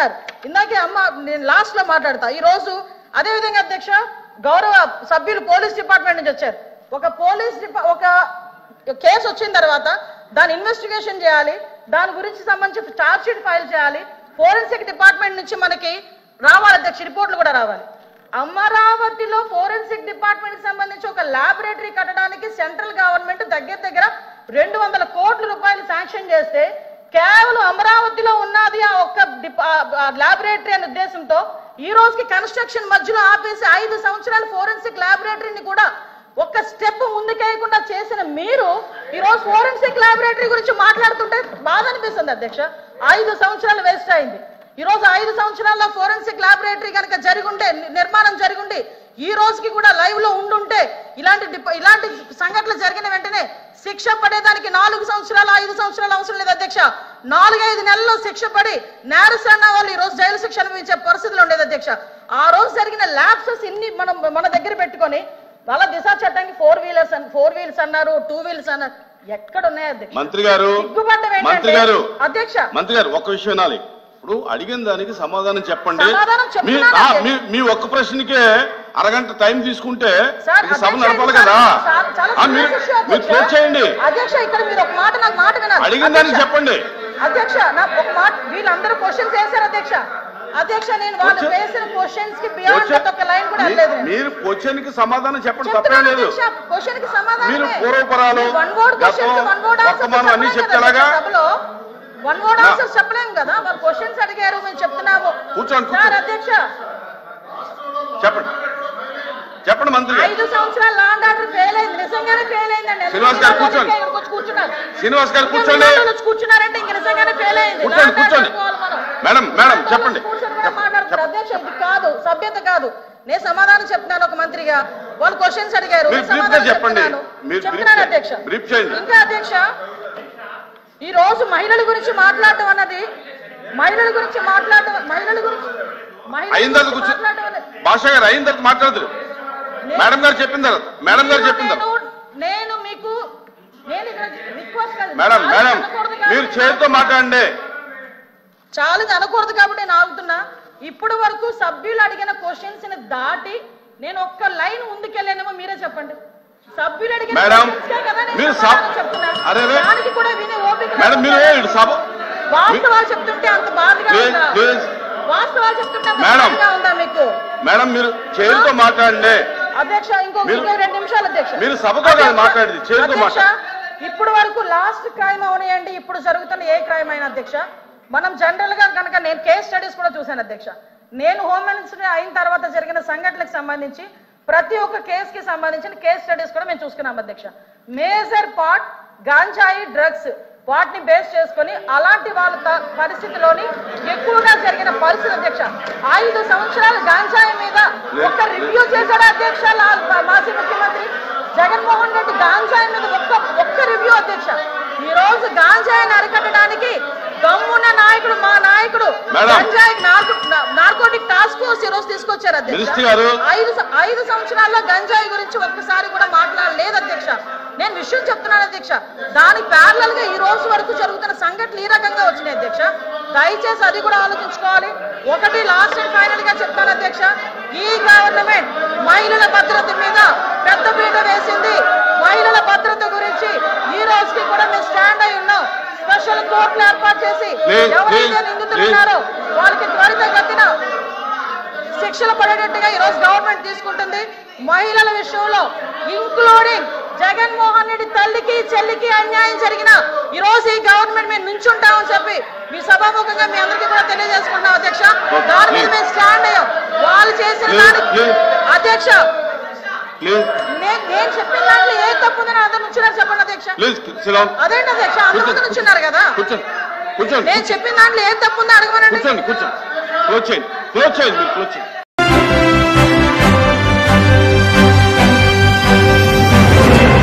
చెప్తున్నారు. ఇందాకే అమ్మ నేను లాస్ట్ లో మాట్లాడతా. ఈ రోజు అదే విధంగా అధ్యక్ష గౌరవ సభ్యులు పోలీస్ డిపార్ట్మెంట్ నుంచి వచ్చారు. ఒక కేసు వచ్చిన తర్వాత దాని ఇన్వెస్టిగేషన్ చేయాలి, దాని గురించి సంబంధించి ఛార్జ్ షీట్ ఫైల్ చేయాలి, ఫోరెన్సిక్ డిపార్ట్మెంట్ నుంచి మనకి రావాలి అధ్యక్ష, రిపోర్ట్లు కూడా రావాలి. అమరావతిలో ఫోరెన్సిక్ డిపార్ట్మెంట్ సంబంధించి ఒక ల్యాబొరేటరీ కట్టడానికి సెంట్రల్ గవర్నమెంట్ దగ్గర 200 కోట్ల రూపాయలు శాంక్షన్ చేస్తే కేవలం అమరావతిలో ఉన్నది ఆ ఒక్క ల్యాబొరేటరీ అనే ఉద్దేశంతో ఈ రోజుకి కన్స్ట్రక్షన్ మధ్యలో ఆపేసి 5 సంవత్సరాల ఫోరెన్సిక్ ల్యాబొరేటరీని కూడా ఒక్క స్టెప్ ముందుకేయకుండా చేసిన మీరు ఈ రోజు ఫోరెన్సిక్ ల్యాబొరేటరీ గురించి మాట్లాడుతుంటే బాధ అనిపిస్తుంది అధ్యక్ష. 5 సంవత్సరాలు వేస్ట్ అయింది. ఈ రోజు 5 సంవత్సరాల్లో ఫోరెన్సిక్ ల్యాబొరేటరీ కనుక జరిగుంటే, నిర్మాణం జరిగుండి ఈ రోజుకి కూడా లైవ్ లో ఉండుంటే ఇలాంటి సంఘటనలు జరిగిన వెంటనే శిక్ష పడేదానికి 4 సంవత్సరాలు 5 సంవత్సరాలు అవసరం లేదు అధ్యక్ష. 4-5 నెలల్లో శిక్ష పడి నేరస్తున్న వాళ్ళు ఈ రోజు జైలు శిక్ష అనుభవించే పరిస్థితులు ఉండేది అధ్యక్ష. ఆ రోజు జరిగిన ల్యాప్సెస్ ఇన్ని మన దగ్గర పెట్టుకొని వాళ్ళ దిశా చట్టానికి 4 వీల్స్ అన్నారు, 2 వీల్స్ అన్నారు. ఎక్కడ ఉన్నాయి అధ్యక్ష? మంత్రి గారు అధ్యక్ష ఒక్క విషయం వినాలి. ఇప్పుడు అడిగిన దానికి సమాధానం చెప్పండి. మీ ఒక్క ప్రశ్నకే అరగంట టైం తీసుకుంటే సభ నడపాలి కదా. మీరు క్లోజ్ చేయండి. అధ్యక్ష ఇక్కడ మీరు ఒక మాట నాకు మాట వినాలి. అడిగిన దానికి చెప్పండి అధ్యక్ష. నాకు ఒక మాట, వీళ్ళందరూ క్వశ్చన్స్ వేశారు అధ్యక్ష. అధ్యక్ష నేను వాళ్ళు వేసిన క్వశ్చన్స్ కి బియాండ్ ఒక లైన్ కూడా లేదు. మీరు క్వశ్చన్ కి సమాధానం చెప్పండి, తప్పేం లేదు. క్వశ్చన్ కి సమాధానం మీరు పూర్వపరాలు వర్తమానం అన్ని చెప్తేలాగా వన్ వర్డ్ ఆన్సర్స్ చెప్పలేము కదా. వాళ్ళు క్వశ్చన్స్ అడిగారు, మేము చెప్తున్నాము. కూర్చోండి సార్ అధ్యక్ష చెప్పండి మంత్రి. 5 సంవత్సరాలు లా అండ్ ఆర్డర్ ఫెయిల్ అయింది, నిజంగానే ఫెయిల్ అయిందండి. శ్రీనివాస్ గారు కూర్చోండి. శ్రీనివాస్ గారు కూర్చోండి. కూర్చున్నారంటే ఇంక నిజంగానే ఫెయిల్ అయింది. కూర్చోండి. మేడం చెప్పండి. అధ్యక్ష ఇది కాదు, సభ్యత కాదు. నేను సమాధానం చెప్తున్నాను ఒక మంత్రిగా. వాళ్ళు క్వశ్చన్స్ అడిగారు, చెప్పండి. చెప్తున్నాను అధ్యక్ష. ఇంకా అధ్యక్ష ఈ రోజు మహిళల గురించి మాట్లాడటం అన్నది భాష గారు అయిన తర్వాత మాట్లాడదు. మేడం గారు చెప్పిన తర్వాత నేను మీకు మేడం మీరు చేతితో మాట్లాడండి. చాలా అనకూడదు కాబట్టి నేను ఆగుతున్నా. ఇప్పుడు వరకు సభ్యులు అడిగిన క్వశ్చన్స్ ని దాటి నేను ఒక్క లైన్ ముందుకెళ్ళానేమో మీరే చెప్పండి. సభ్యులు అడిగిన దానికి కూడా వినే ఓపిక వాస్తవాలు చెప్తుంటే అంత బాధగా ఉందా? వాస్తవాలు చెప్తుంటే బాధగా ఉందా మీకు? మేడం మీరు చేతితో మాట్లాడండి అధ్యక్ష. ఇంకో 2 నిమిషాలు అధ్యక్ష. మీరు సభతో మాట్లాడి చేతితో మాట్లాడండి. ఇప్పుడు వరకు లాస్ట్ క్రైమ్ అవనియండి, ఇప్పుడు జరుగుతున్న ఏ క్రైమ్ అయినా అధ్యక్ష, మనం జనరల్ గా కనుక నేను కేస్ స్టడీస్ కూడా చూశాను అధ్యక్ష. నేను హోమ్ మినిస్టర్ అయిన తర్వాత జరిగిన సంఘటనలకు సంబంధించి ప్రతి ఒక్క కేసుకి సంబంధించిన కేస్ స్టడీస్ కూడా మేము చూసుకున్నాం అధ్యక్ష. మేజర్ పార్ట్ గాంజాయి డ్రగ్స్ వాటిని బేస్ చేసుకొని అలాంటి వాళ్ళ పరిస్థితిలోని ఎక్కువగా జరిగిన పరిస్థితి అధ్యక్ష. 5 సంవత్సరాలు గాంజాయి మీద ఒక్క రివ్యూ చేశాడు అధ్యక్ష మాజీ ముఖ్యమంత్రి జగన్మోహన్ రెడ్డి. గాంజాయి మీద ఒక్క రివ్యూ అధ్యక్ష. ఈ రోజు గాంజాయిని అరికట్టడానికి దమ్మున్న నాయకుడు మా నాయకుడు గంజాయి నార్కోటిక్ టాస్క్ ఫోర్స్ ఈ రోజు తీసుకొచ్చారు అధ్యక్ష. 5 సంవత్సరాల్లో గంజాయి గురించి ఒక్కసారి కూడా మాట్లాడలేదు అధ్యక్ష. నేను విషయం చెప్తున్నాను అధ్యక్ష. దాని ప్యారలల్ గా ఈ రోజు వరకు జరుగుతున్న సంఘటనలు ఈ రకంగా వచ్చినాయి అధ్యక్ష. దయచేసి అది కూడా ఆలోచించుకోవాలి. ఒకటి లాస్ట్ అండ్ ఫైనల్ గా చెప్తాను అధ్యక్ష, ఈ గవర్నమెంట్ మహిళల భద్రత మీద పెద్ద పీట వేసింది. మహిళల భద్రత గురించి ఈ రోజుకి కూడా మేము స్టాండ్ అయి ఉన్నాం. స్పెషల్ కోర్టులు ఏర్పాటు చేసి ఎవరైతే నిందితులు ఉన్నారో వాళ్ళకి త్వరితగతిన శిక్షలు పడేటట్టుగా ఈ రోజు గవర్నమెంట్ తీసుకుంటుంది. మహిళల విషయంలో ఇంక్లూడింగ్ జగన్మోహన్ రెడ్డి తల్లికి చెల్లికి అన్యాయం జరిగిన ఈ రోజు ఈ గవర్నమెంట్ మేము నుంచుంటామని చెప్పి మీ సభాముఖంగా మీ అందరికీ కూడా తెలియజేసుకుంటున్నాం అధ్యక్ష. దాని మీద మేము స్టాండ్ అయ్యాం. వాళ్ళు చేసిన దానికి అధ్యక్ష నేను చెప్పిన దాంట్లో ఏ తప్పు ఉందని అందరు నుంచున్నారు చెప్పండి అధ్యక్ష. అదేంటి అధ్యక్ష అందరూ నుంచున్నారు కదా. నేను చెప్పిన దాంట్లో ఏ తప్పు ఉందో అడగమనండి. కూర్చోండి.